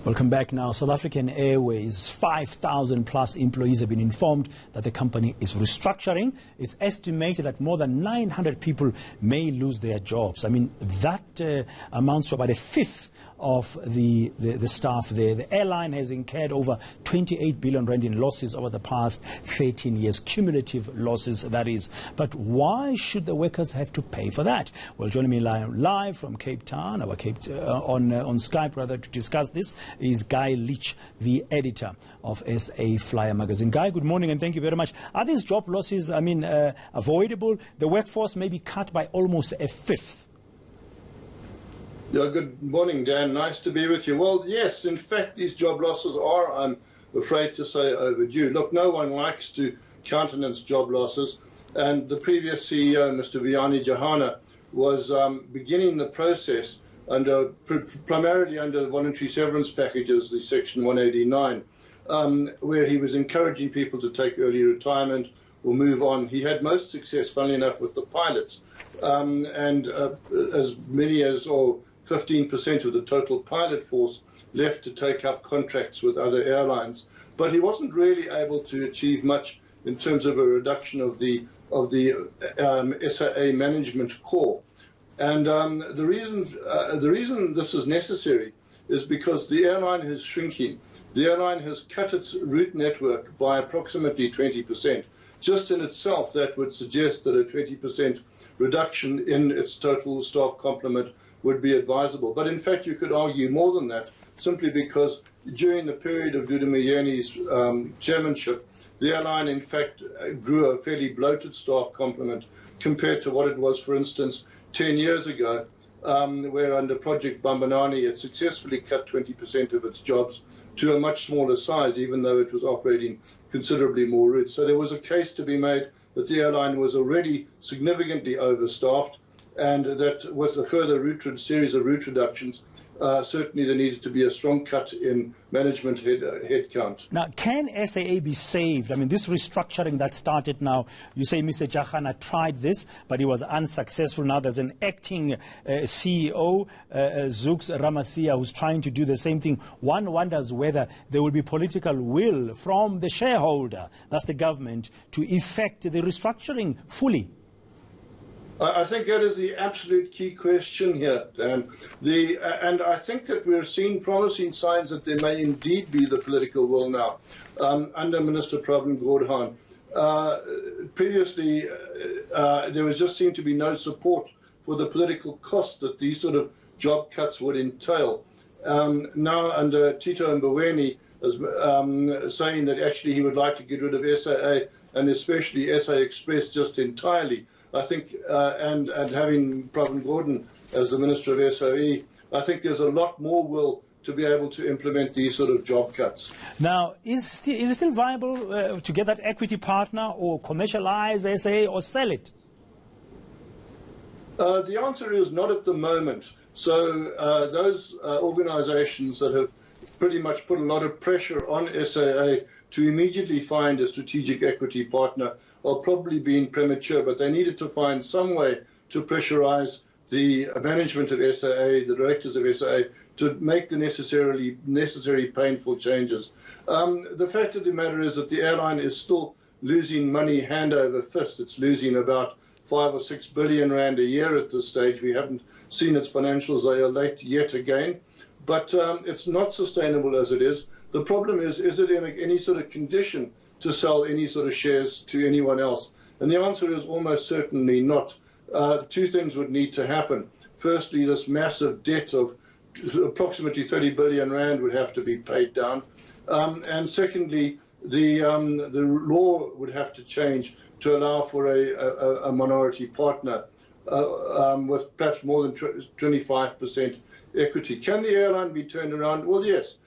Welcome back now. South African Airways, 5,000 plus employees have been informed that the company is restructuring. It's estimated that more than 900 people may lose their jobs. I mean, that amounts to about a fifth of the staff there. The airline has incurred over 28 billion rand in losses over the past 13 years, cumulative losses, that is. But why should the workers have to pay for that? Well, joining me live from Cape Town, on Skype rather, to discuss this is Guy Leitch, the editor of SAA Flyer magazine. Guy, good morning and thank you very much. Are these job losses, avoidable? The workforce may be cut by almost a fifth. Yeah, good morning, Dan. Nice to be with you. Well, yes, in fact, these job losses are, I'm afraid to say, overdue. Look, no one likes to countenance job losses, and the previous CEO, Mr. Moyane, was beginning the process primarily under voluntary severance packages, the Section 189, where he was encouraging people to take early retirement or move on. He had most success, funnily enough, with the pilots, and as many as 15% of the total pilot force left to take up contracts with other airlines. But he wasn't really able to achieve much in terms of a reduction of the SAA management core. And the reason this is necessary is because the airline is shrinking. The airline has cut its route network by approximately 20%. Just in itself, that would suggest that a 20% reduction in its total staff complement would be advisable. But in fact, you could argue more than that, simply because during the period of Dan Moyane's chairmanship, the airline, in fact, grew a fairly bloated staff complement compared to what it was, for instance, 10 years ago, where under Project Bambanani it successfully cut 20% of its jobs to a much smaller size, even though it was operating considerably more routes. So there was a case to be made that the airline was already significantly overstaffed, and that with a further series of route reductions, certainly there needed to be a strong cut in management headcount. Now, can SAA be saved? I mean, this restructuring that started now, you say Mr. Jahana tried this, but he was unsuccessful. Now there's an acting CEO, Zux Ramasia, who's trying to do the same thing. One wonders whether there will be political will from the shareholder, that's the government, to effect the restructuring fully. I think that is the absolute key question here, Dan. And I think that we're seeing promising signs that there may indeed be the political will now under Minister Pravin Gordhan. Previously, there was just seemed to be no support for the political cost that these sort of job cuts would entail. Now, under Tito Mboweni, saying that actually he would like to get rid of SAA and especially SA Express just entirely. I think, and having Pravin Gordhan as the Minister of SOE, I think there's a lot more will to be able to implement these sort of job cuts. Now, is it still viable to get that equity partner or commercialize SAA or sell it? The answer is not at the moment. So those organizations that have pretty much put a lot of pressure on SAA to immediately find a strategic equity partner are probably being premature, but they needed to find some way to pressurize the management of SAA, the directors of SAA, to make the necessary painful changes. The fact of the matter is that the airline is still losing money hand over fist. It's losing about 5 or 6 billion rand a year at this stage. We haven't seen its financials. They are late yet again. But it's not sustainable as it is. The problem is it in any sort of condition to sell any sort of shares to anyone else? And the answer is almost certainly not. Two things would need to happen. Firstly, this massive debt of approximately 30 billion rand would have to be paid down. And secondly, the law would have to change to allow for a minority partner with perhaps more than 25% equity. Can the airline be turned around? Well, yes,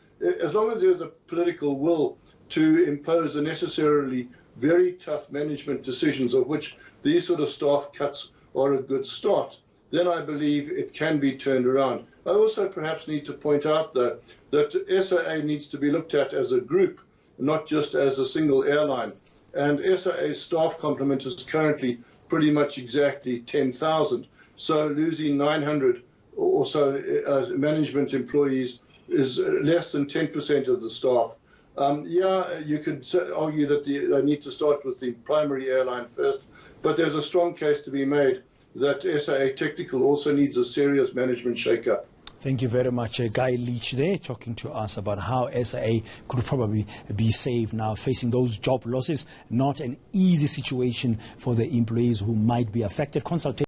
as long as there's a political will to impose the necessarily very tough management decisions, of which these sort of staff cuts are a good start, then I believe it can be turned around. I also perhaps need to point out, though, that SAA needs to be looked at as a group, not just as a single airline. And SAA's staff complement is currently pretty much exactly 10,000. So losing 900 or so management employees is less than 10% of the staff. Yeah, you could argue that they need to start with the primary airline first, but there's a strong case to be made that SAA Technical also needs a serious management shake-up. Thank you very much, Guy Leitch there, talking to us about how SAA could probably be saved now, facing those job losses. Not an easy situation for the employees who might be affected. Consultation